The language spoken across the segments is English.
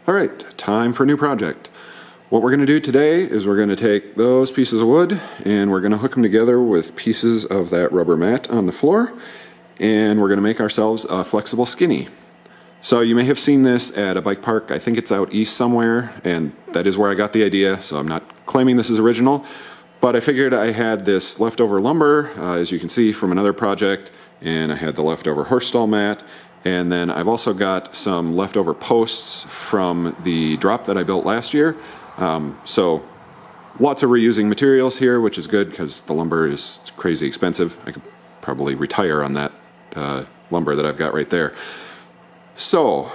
All right, time for a new project. What we're going to do today is we're going to take those pieces of wood and we're going to hook them together with pieces of that rubber mat on the floor, and we're going to make ourselves a flexible skinny. So you may have seen this at a bike park. I think it's out east somewhere, and that is where I got the idea, so I'm not claiming this is original, but I figured I had this leftover lumber, as you can see, from another project, and I had the leftover horse stall mat, and then I've also got some leftover posts from the drop that I built last year. So lots of reusing materials here, which is good because the lumber is crazy expensive. I could probably retire on that lumber that I've got right there. So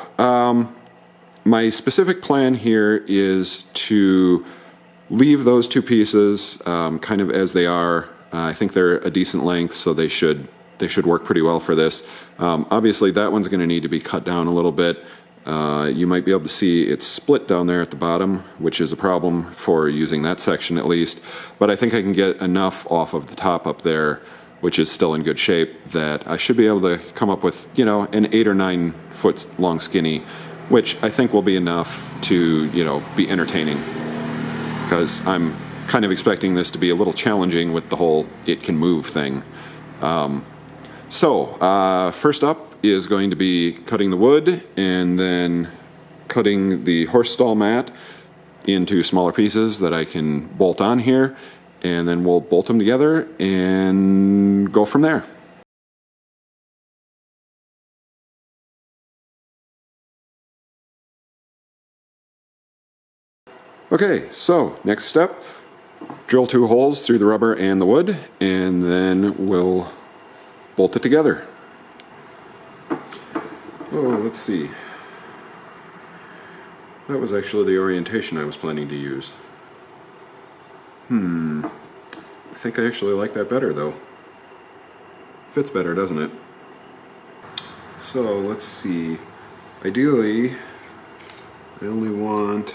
my specific plan here is to leave those two pieces kind of as they are. I think they're a decent length, so they should work pretty well for this. Obviously that one's going to need to be cut down a little bit. You might be able to see it's split down there at the bottom, which is a problem for using that section at least, but I think I can get enough off of the top up there, which is still in good shape, that I should be able to come up with, you know, an 8 or 9 foot long skinny, which I think will be enough to, you know, be entertaining, because I'm kind of expecting this to be a little challenging with the whole it can move thing. First up is going to be cutting the wood and then cutting the horse stall mat into smaller pieces that I can bolt on here, and then we'll bolt them together and go from there. Okay, so next step, drill 2 holes through the rubber and the wood, and then we'll bolt it together. Oh, let's see. That was actually the orientation I was planning to use. I think I actually like that better though. Fits better, doesn't it? So let's see. Ideally, I only want,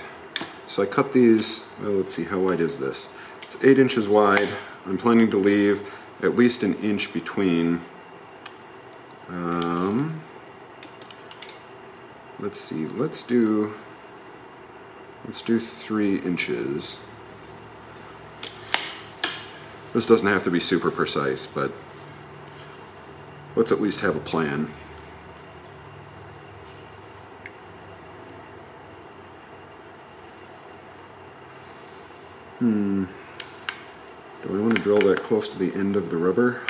so I cut these, well, let's see, how wide is this? It's 8 inches wide. I'm planning to leave at least an inch between. Let's see, let's do 3 inches. This doesn't have to be super precise, but let's at least have a plan. Do I want to drill that close to the end of the rubber?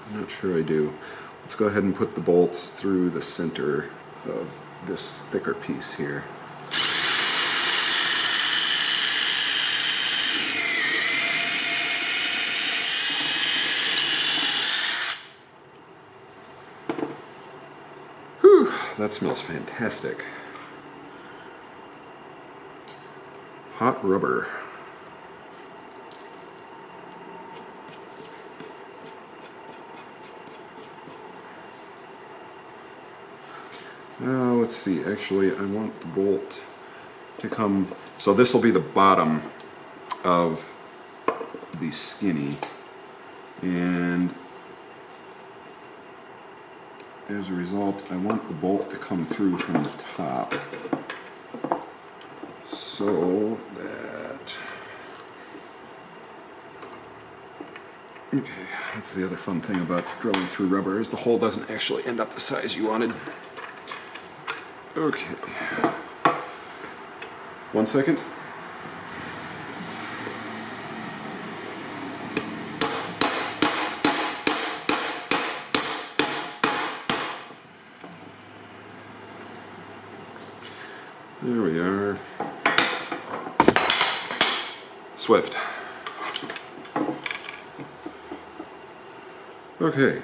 I'm not sure I do. Let's go ahead and put the bolts through the center of this thicker piece here. Whew, that smells fantastic. Hot rubber. Let's see, actually I want the bolt to come, so this will be the bottom of the skinny, and as a result I want the bolt to come through from the top so that, okay, that's the other fun thing about drilling through rubber, is the hole doesn't actually end up the size you wanted. Okay. 1 second. There we are. Swift. Okay.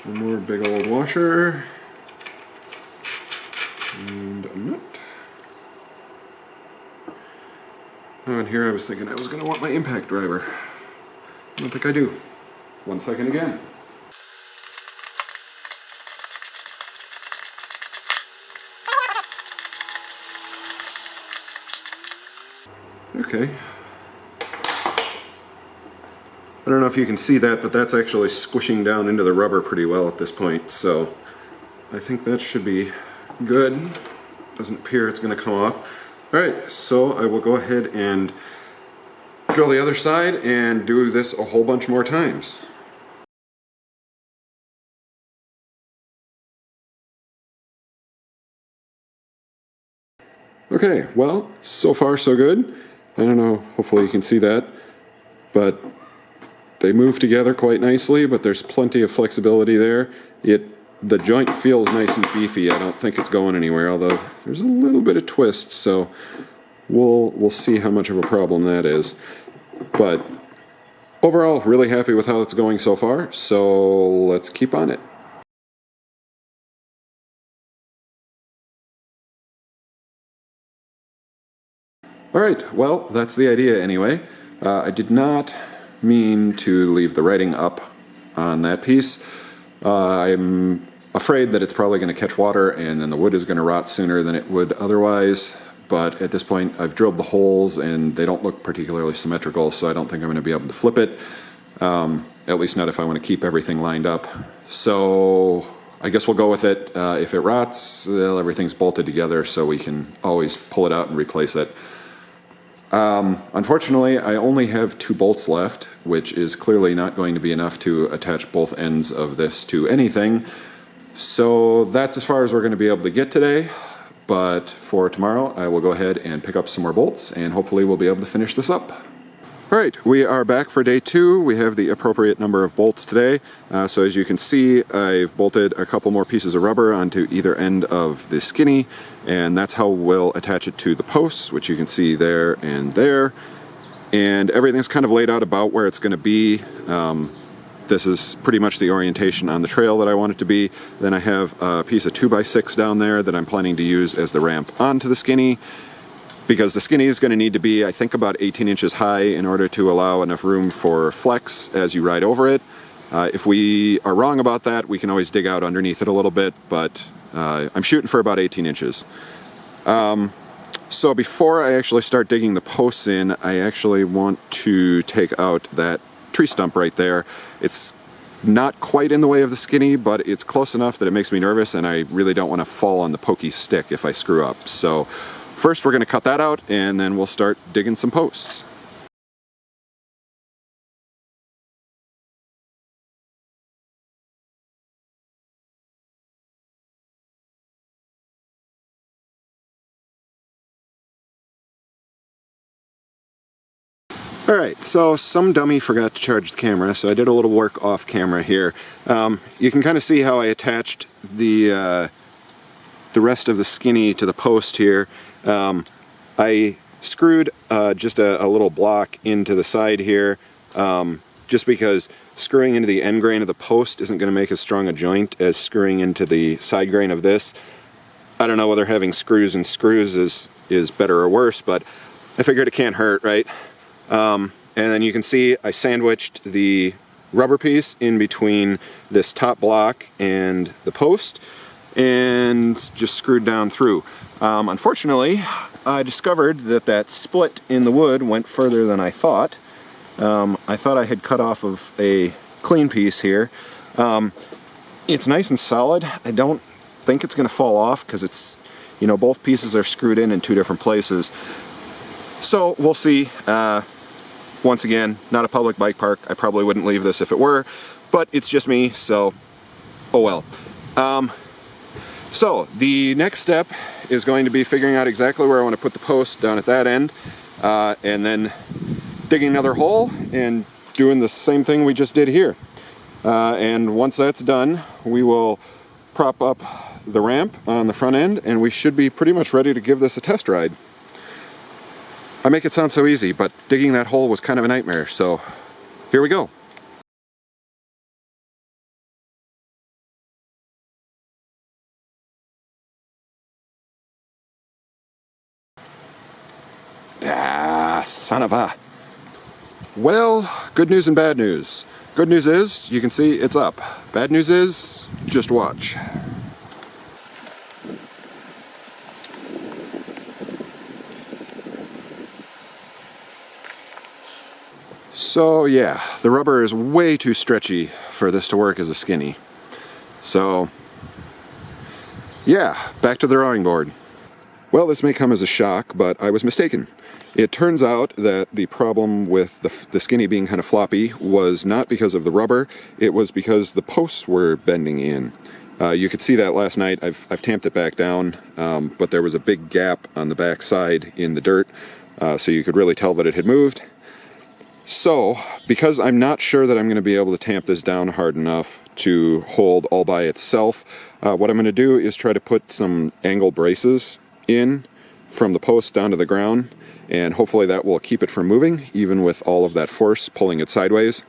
One more big old washer. And a nut. Oh, and here I was thinking I was going to want my impact driver. I don't think I do. 1 second again. Okay. I don't know if you can see that, but that's actually squishing down into the rubber pretty well at this point, so I think that should be good. Doesn't appear it's going to come off. Alright, so I will go ahead and drill the other side and do this a whole bunch more times. Okay, well, so far so good. I don't know, hopefully you can see that, but they move together quite nicely, but there's plenty of flexibility there. The joint feels nice and beefy. I don't think it's going anywhere, although there's a little bit of twist, so we'll see how much of a problem that is. But overall, really happy with how it's going so far, so let's keep on it. Alright, well, that's the idea anyway. I did not mean to leave the writing up on that piece. I'm afraid that it's probably going to catch water and then the wood is going to rot sooner than it would otherwise, but at this point I've drilled the holes and they don't look particularly symmetrical, so I don't think I'm going to be able to flip it, at least not if I want to keep everything lined up. So I guess we'll go with it. If it rots, well, everything's bolted together, so we can always pull it out and replace it. Unfortunately, I only have 2 bolts left, which is clearly not going to be enough to attach both ends of this to anything. So that's as far as we're going to be able to get today. But for tomorrow, I will go ahead and pick up some more bolts, and hopefully we'll be able to finish this up. Alright, we are back for day 2. We have the appropriate number of bolts today. So as you can see, I've bolted a couple more pieces of rubber onto either end of the skinny, and that's how we'll attach it to the posts, which you can see there and there. And everything's kind of laid out about where it's going to be. This is pretty much the orientation on the trail that I want it to be. Then I have a piece of 2x6 down there that I'm planning to use as the ramp onto the skinny, because the skinny is going to need to be, I think, about 18 inches high in order to allow enough room for flex as you ride over it. If we are wrong about that, we can always dig out underneath it a little bit, but I'm shooting for about 18 inches. So before I actually start digging the posts in, I actually want to take out that tree stump right there. It's not quite in the way of the skinny, but it's close enough that it makes me nervous, and I really don't want to fall on the pokey stick if I screw up. So first we're going to cut that out, and then we'll start digging some posts. Alright, so some dummy forgot to charge the camera, so I did a little work off camera here. You can kind of see how I attached the rest of the skinny to the post here. I screwed just a little block into the side here, just because screwing into the end grain of the post isn't going to make as strong a joint as screwing into the side grain of this. I don't know whether having screws and screws is better or worse, but I figured it can't hurt, right? And then you can see I sandwiched the rubber piece in between this top block and the post and just screwed down through. Unfortunately, I discovered that split in the wood went further than I thought. I thought I had cut off of a clean piece here. It's nice and solid. I don't think it's going to fall off because it's, both pieces are screwed in 2 different places. So we'll see. Once again, not a public bike park. I probably wouldn't leave this if it were, but it's just me, so oh well. So the next step is going to be figuring out exactly where I want to put the post down at that end, and then digging another hole and doing the same thing we just did here. And once that's done, we will prop up the ramp on the front end, and we should be pretty much ready to give this a test ride. I make it sound so easy, but digging that hole was kind of a nightmare, so here we go. Ah, son of a... Well, good news and bad news. Good news is, you can see it's up. Bad news is, just watch. So yeah, the rubber is way too stretchy for this to work as a skinny. So yeah, back to the drawing board. Well, this may come as a shock, but I was mistaken. It turns out that the problem with the Skinny being kind of floppy was not because of the rubber, it was because the posts were bending in. You could see that last night. I've tamped it back down, but there was a big gap on the back side in the dirt, so you could really tell that it had moved. So, because I'm not sure that I'm going to be able to tamp this down hard enough to hold all by itself, what I'm going to do is try to put some angle braces in from the post down to the ground, and hopefully that will keep it from moving, even with all of that force pulling it sideways.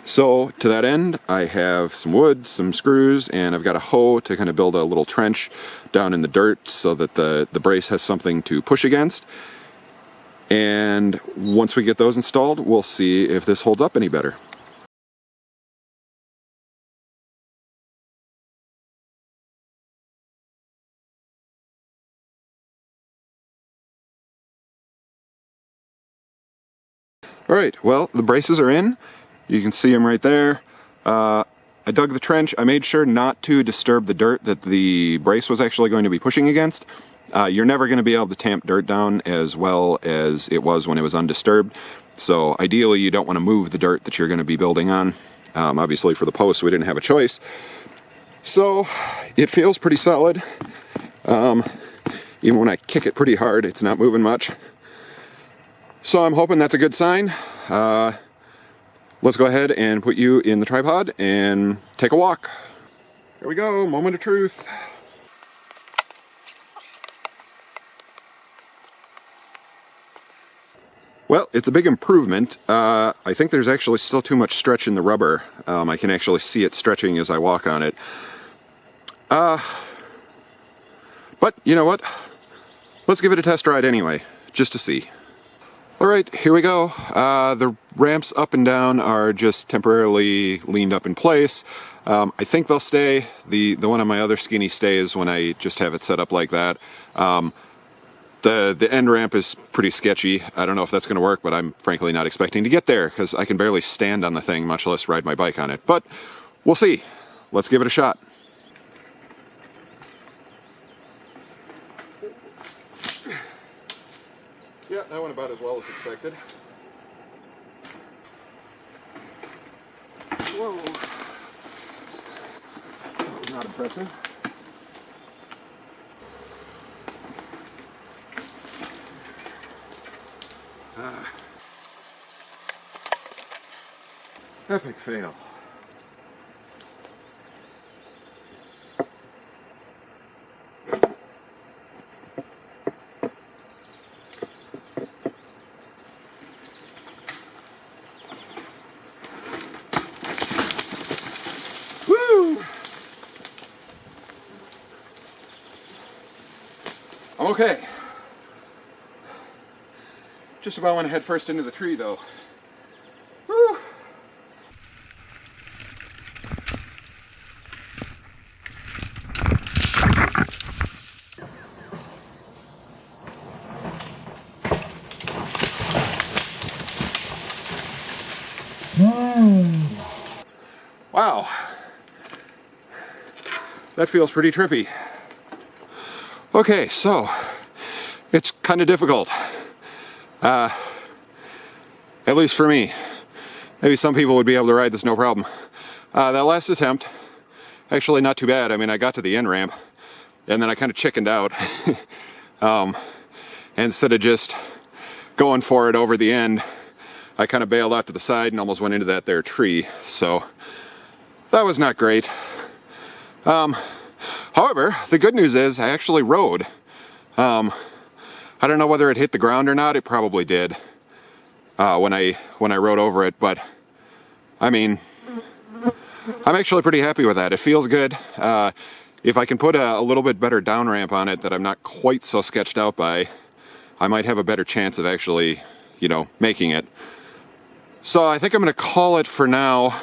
So, to that end, I have some wood, some screws, and I've got a hoe to kind of build a little trench down in the dirt so that the brace has something to push against. And once we get those installed, we'll see if this holds up any better. Alright, well, the braces are in. You can see them right there. I dug the trench. I made sure not to disturb the dirt that the brace was actually going to be pushing against. You're never going to be able to tamp dirt down as well as it was when it was undisturbed. So ideally you don't want to move the dirt that you're going to be building on. Obviously for the post we didn't have a choice. So it feels pretty solid. Even when I kick it pretty hard, it's not moving much. So I'm hoping that's a good sign. Let's go ahead and put you in the tripod and take a walk. Here we go, moment of truth. Well, it's a big improvement. I think there's actually still too much stretch in the rubber. I can actually see it stretching as I walk on it. But you know what? Let's give it a test ride anyway, just to see. Alright, here we go. The ramps up and down are just temporarily leaned up in place. I think they'll stay. The one on my other Skinny stays when I just have it set up like that. The end ramp is pretty sketchy. I don't know if that's going to work, but I'm frankly not expecting to get there because I can barely stand on the thing, much less ride my bike on it. But we'll see. Let's give it a shot. Yeah, that went about as well as expected. Whoa. That was not impressive. Epic fail. Woo! I'm okay. Just about went head first into the tree though. Woo! Wow, that feels pretty trippy. Okay, so it's kind of difficult, at least for me. Maybe some people would be able to ride this no problem. That last attempt, actually not too bad. I mean, I got to the end ramp and then I kind of chickened out. Instead of just going for it over the end, I kind of bailed out to the side and almost went into that there tree. So that was not great. However, the good news is I actually rode. I don't know whether it hit the ground or not. It probably did when I rode over it, but I mean, I'm actually pretty happy with that. It feels good. If I can put a little bit better down ramp on it that I'm not quite so sketched out by, I might have a better chance of actually, you know, making it. So I think I'm going to call it for now,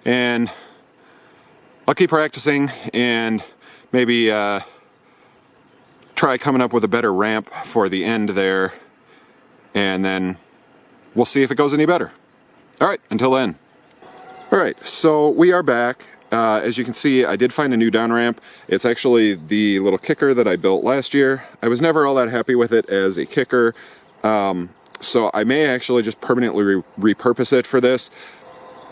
and I'll keep practicing and maybe try coming up with a better ramp for the end there, and then we'll see if it goes any better. All right, until then. All right, so we are back. as you can see, I did find a new down ramp. It's actually the little kicker that I built last year. I was never all that happy with it as a kicker, so I may actually just permanently repurpose it for this.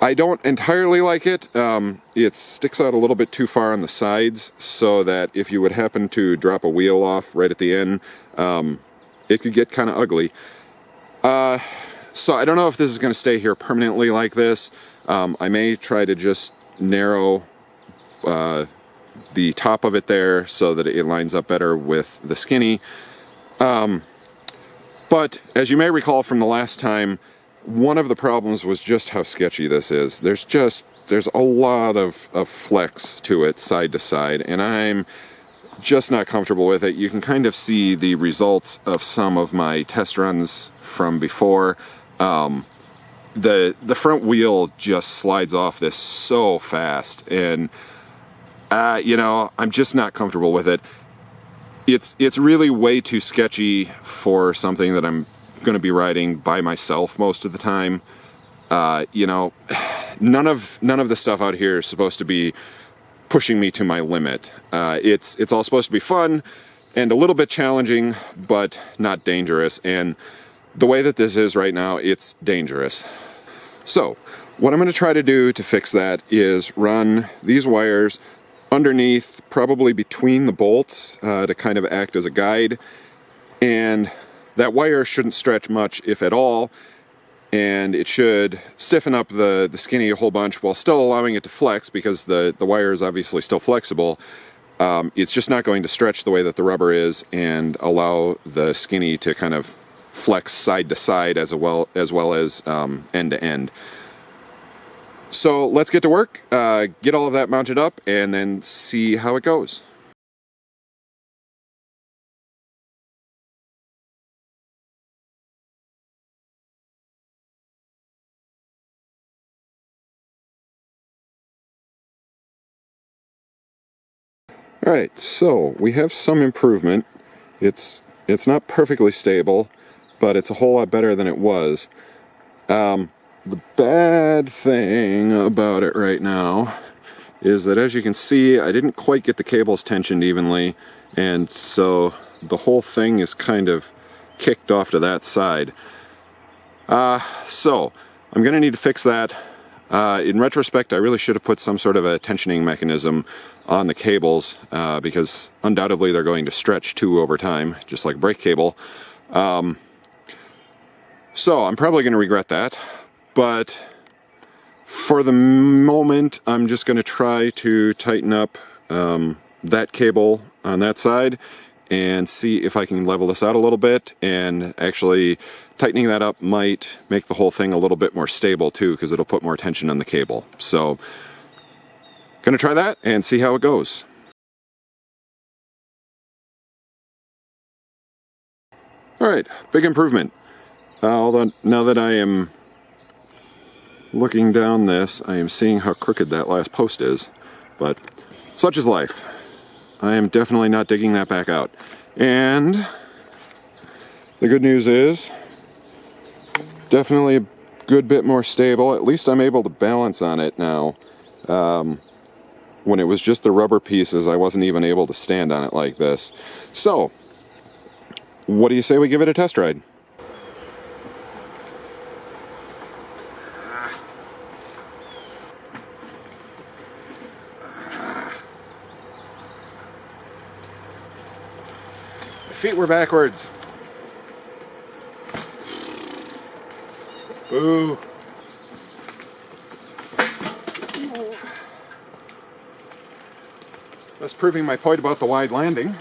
I don't entirely like it. It sticks out a little bit too far on the sides, so that if you would happen to drop a wheel off right at the end, it could get kind of ugly. So I don't know if this is going to stay here permanently like this. I may try to just narrow the top of it there so that it lines up better with the skinny. But as you may recall from the last time, one of the problems was just how sketchy this is. There's a lot of flex to it side to side, and I'm just not comfortable with it. You can kind of see the results of some of my test runs from before. The front wheel just slides off this so fast, and you know, I'm just not comfortable with it. It's really way too sketchy for something that I'm going to be riding by myself most of the time. You know, none of the stuff out here is supposed to be pushing me to my limit. It's all supposed to be fun and a little bit challenging, but not dangerous. And the way that this is right now, it's dangerous. So what I'm going to try to do to fix that is run these wires underneath, probably between the bolts, to kind of act as a guide. And that wire shouldn't stretch much, if at all, and it should stiffen up the skinny a whole bunch while still allowing it to flex, because the wire is obviously still flexible. It's just not going to stretch the way that the rubber is and allow the skinny to kind of flex side to side as well as end to end. So let's get to work, get all of that mounted up, and then see how it goes. Alright, so we have some improvement. It's not perfectly stable, but it's a whole lot better than it was. The bad thing about it right now is that, as you can see, I didn't quite get the cables tensioned evenly, and so the whole thing is kind of kicked off to that side. So I'm going to need to fix that. In retrospect, I really should have put some sort of a tensioning mechanism on the cables, because undoubtedly they're going to stretch too over time, just like a brake cable. So I'm probably going to regret that, but for the moment I'm just going to try to tighten up that cable on that side and see if I can level this out a little bit. And actually tightening that up might make the whole thing a little bit more stable too, because it'll put more tension on the cable. So gonna try that and see how it goes. Alright, big improvement. Although now that I am looking down this, I am seeing how crooked that last post is, but such is life. I am definitely not digging that back out. And the good news is, definitely a good bit more stable. At least I'm able to balance on it now. When it was just the rubber pieces, I wasn't even able to stand on it like this. So, what do you say we give it a test ride? Feet were backwards. Boo. Thus proving my point about the wide landing.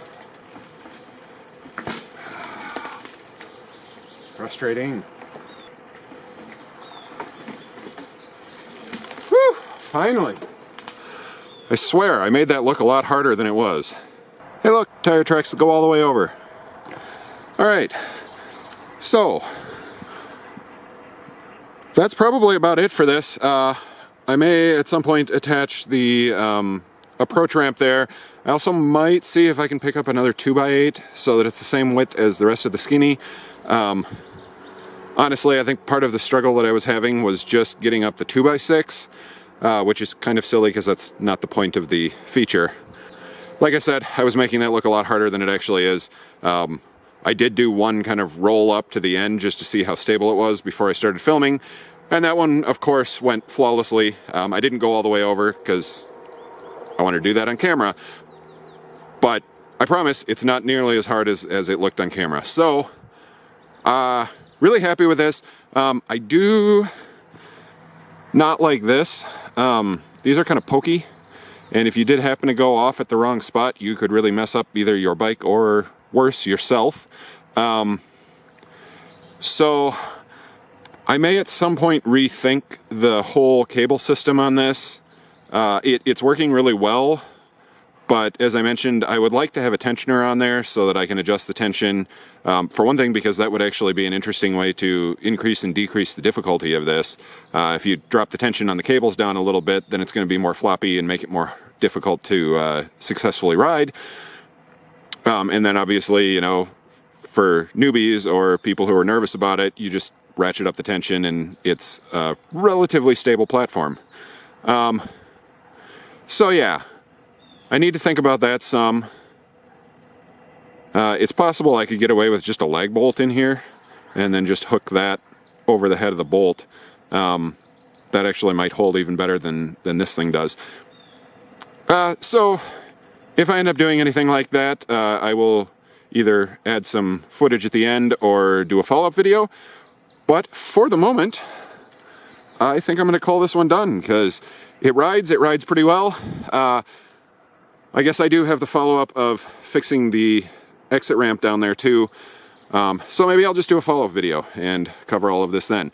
Frustrating. Whew, finally. I swear I made that look a lot harder than it was. Hey look, tire tracks that go all the way over. Alright, so that's probably about it for this. I may at some point attach the approach ramp there. I also might see if I can pick up another 2x8 so that it's the same width as the rest of the skinny. Honestly, I think part of the struggle that I was having was just getting up the 2x6. which is kind of silly because that's not the point of the feature. Like I said, I was making that look a lot harder than it actually is. I did do one kind of roll up to the end just to see how stable it was before I started filming, and that one, of course, went flawlessly. I didn't go all the way over because I wanted to do that on camera, but I promise it's not nearly as hard as it looked on camera. So, really happy with this. I do not like this. These are kind of pokey, and if you did happen to go off at the wrong spot, you could really mess up either your bike or, worse, yourself. So I may at some point rethink the whole cable system on this. It's working really well, but as I mentioned, I would like to have a tensioner on there so that I can adjust the tension. For one thing, because that would actually be an interesting way to increase and decrease the difficulty of this. If you drop the tension on the cables down a little bit, then it's going to be more floppy and make it more difficult to successfully ride. And then obviously, you know, for newbies or people who are nervous about it, you just ratchet up the tension and it's a relatively stable platform. So yeah, I need to think about that some. It's possible I could get away with just a lag bolt in here and then just hook that over the head of the bolt. That actually might hold even better than this thing does. So if I end up doing anything like that, I will either add some footage at the end or do a follow-up video. But for the moment, I think I'm going to call this one done because it rides pretty well. I guess I do have the follow-up of fixing the exit ramp down there too. So maybe I'll just do a follow-up video and cover all of this then.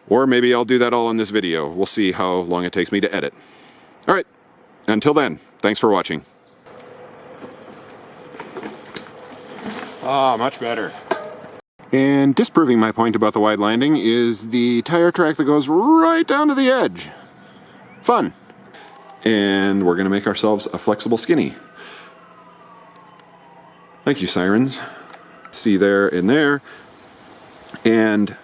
Or maybe I'll do that all in this video. We'll see how long it takes me to edit. All right, until then, thanks for watching. Ah, much better. And disproving my point about the wide landing is the tire track that goes right down to the edge. Fun. And we're gonna make ourselves a flexible skinny. Thank you, sirens. See there and there. And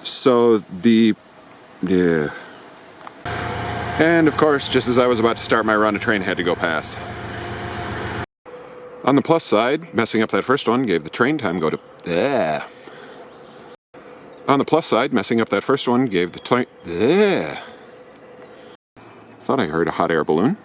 so yeah. And of course, just as I was about to start my run, a train had to go past. On the plus side, messing up that first one gave the train time go to... On the plus side, messing up that first one gave the train... Thought I heard a hot air balloon.